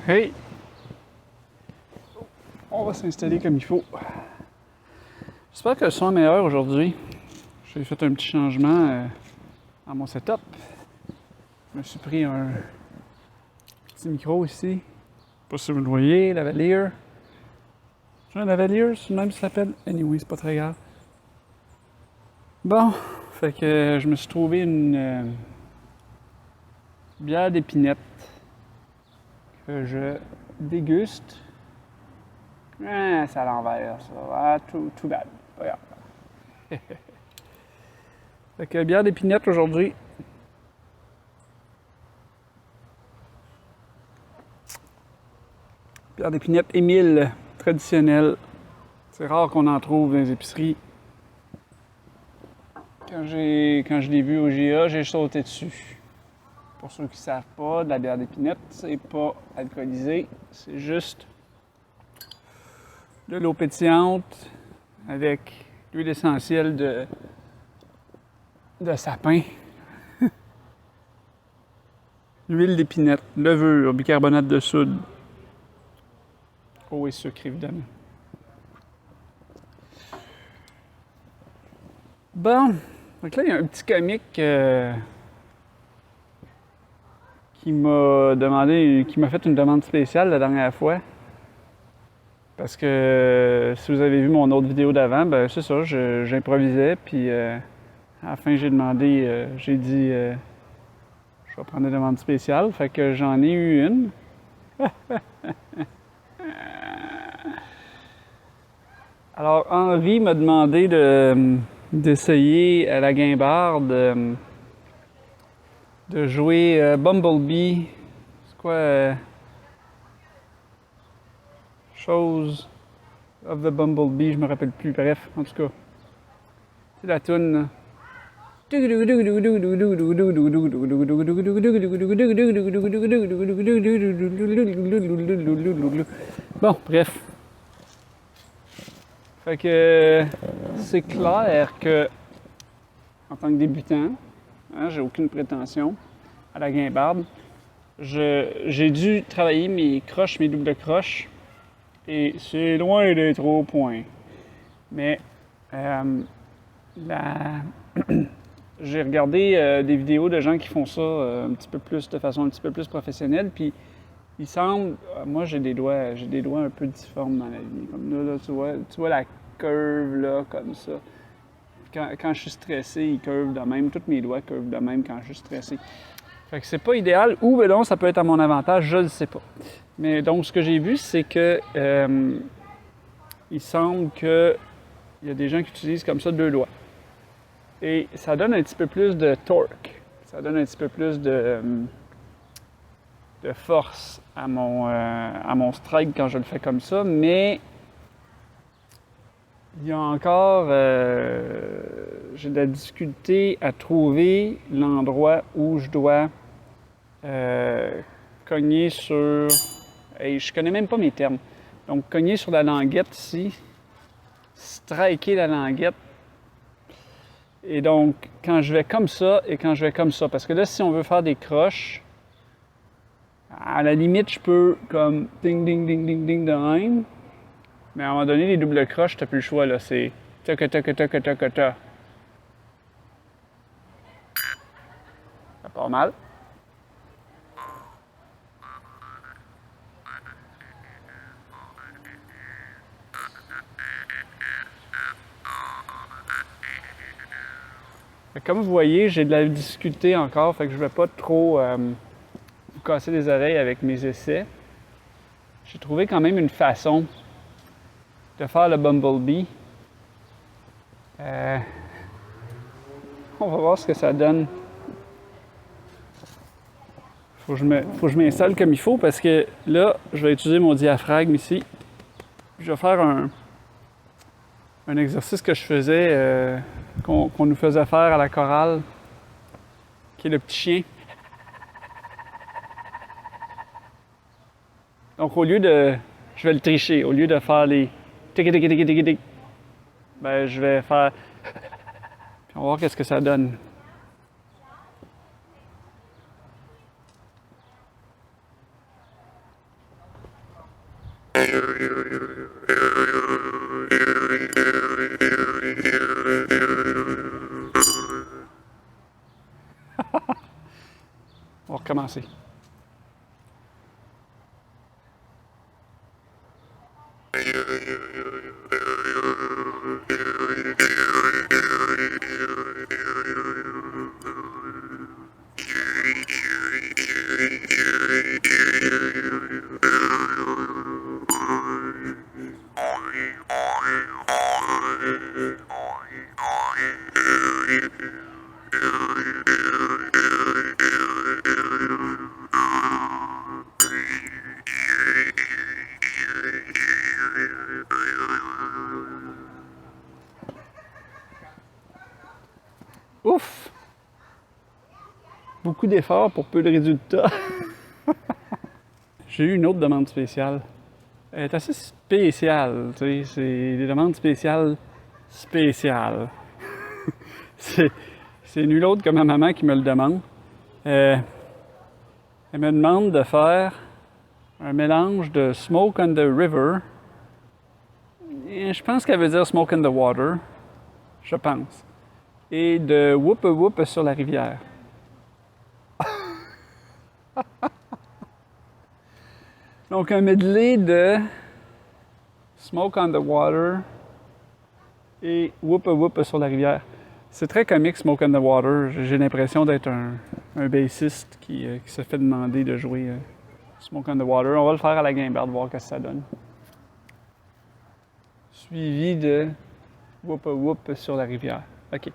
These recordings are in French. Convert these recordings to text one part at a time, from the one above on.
Hey! On va s'installer comme il faut. J'espère que le son est meilleur aujourd'hui. J'ai fait un petit changement à mon setup. Je me suis pris un petit micro ici. Je sais pas si vous le voyez, lavalier. C'est un lavalier, c'est le même que ça s'appelle? Anyway, c'est pas très grave. Bon, fait que je me suis trouvé une bière d'épinette que je déguste. Ah, c'est à l'envers, ça. Ah, tout bad. Pas grave. Fait que bière d'épinette aujourd'hui. Bière d'épinette Émile, traditionnelle. C'est rare qu'on en trouve dans les épiceries. Quand je l'ai vu au GA, j'ai sauté dessus. Pour ceux qui ne savent pas, de la bière d'épinette, c'est pas alcoolisé. C'est juste de l'eau pétillante avec l'huile essentielle de sapin. L'huile d'épinette, levure, bicarbonate de soude. Eau et sucre, évidemment. Bon, donc là, il y a un petit comique qui m'a fait une demande spéciale la dernière fois. Parce que si vous avez vu mon autre vidéo d'avant, ben c'est ça, j'improvisais, puis à la fin j'ai demandé, j'ai dit je vais prendre une demande spéciale, fait que j'en ai eu une. Alors Henri m'a demandé d'essayer à la guimbarde de jouer Bumblebee. C'est quoi Chose of the Bumblebee, je me rappelle plus. Bref, en tout cas. C'est la toune. Bon, bref. Fait que c'est clair que, en tant que débutant, hein, j'ai aucune prétention à la guimbarde. J'ai dû travailler mes croches, mes doubles croches, et c'est loin d'être au point. Mais j'ai regardé des vidéos de gens qui font ça un petit peu plus de façon un petit peu plus professionnelle, puis il semble, moi j'ai des doigts un peu difformes dans la vie, comme là tu vois la curve là comme ça. Quand je suis stressé, il curve de même, tous mes doigts curvent de même quand je suis stressé. Fait que c'est pas idéal, ou ben non, ça peut être à mon avantage, je ne sais pas. Mais donc ce que j'ai vu, c'est que il semble qu'il y a des gens qui utilisent comme ça 2 doigts. Et ça donne un petit peu plus de torque. Ça donne un petit peu plus de force à mon strike quand je le fais comme ça. Mais il y a encore... j'ai de la difficulté à trouver l'endroit où je dois cogner sur... Hey, je connais même pas mes termes. Donc, cogner sur la languette ici. Striker la languette. Et donc, quand je vais comme ça et quand je vais comme ça, parce que là, si on veut faire des croches, à la limite, je peux comme ding, ding, ding, ding, ding de même. Mais à un moment donné, les doubles croches, t'as plus le choix, là. C'est tac, tac, tac, tac, tac, tac. Ça part mal. Comme vous voyez, j'ai de la difficulté encore, fait que je ne vais pas trop vous casser les oreilles avec mes essais. J'ai trouvé quand même une façon de faire le Bumblebee. On va voir ce que ça donne. Faut que je m'installe comme il faut parce que là, je vais utiliser mon diaphragme ici. Je vais faire un exercice que je faisais, qu'on nous faisait faire à la chorale, qui est le petit chien. Donc au lieu de... Je vais le tricher. Au lieu de faire les... tic, ben je vais faire... Puis on va voir qu'est-ce que ça donne. On va recommencer. Ouf! Beaucoup d'efforts pour peu de résultats. J'ai eu une autre demande spéciale. Elle est assez spéciale, tu sais, c'est des demandes spéciales spéciales. c'est nul autre que ma maman qui me le demande. Elle me demande de faire un mélange de Smoke on the River. Et je pense qu'elle veut dire Smoke on the Water. Je pense. Et de Whoop Whoop sur la rivière. Donc un medley de Smoke on the Water et Whoop Whoop sur la rivière. C'est très comique, Smoke on the Water. J'ai l'impression d'être un bassiste qui se fait demander de jouer Smoke on the Water. On va le faire à la guimbarde, voir ce que ça donne. Suivi de Whoop Whoop sur la rivière. OK.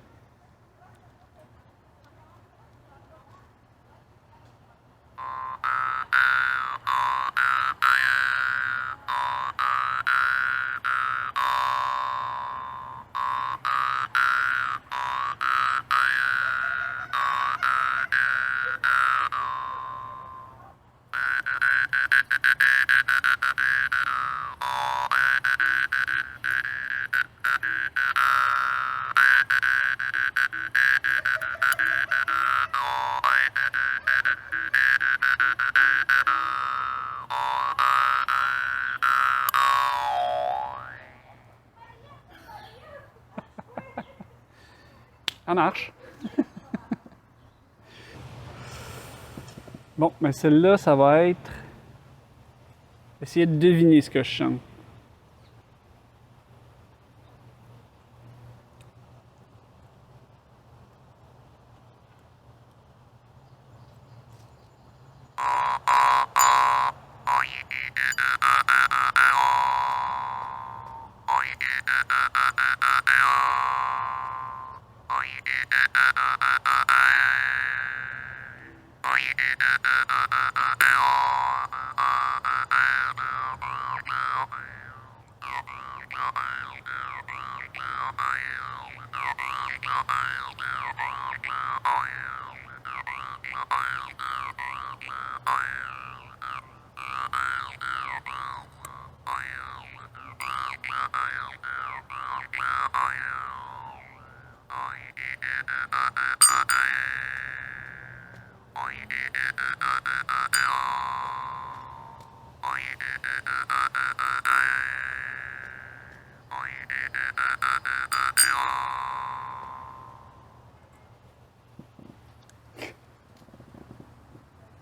Ça marche. Bon, mais celle-là, ça va être... Essayer de deviner ce que je chante.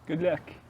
Good luck.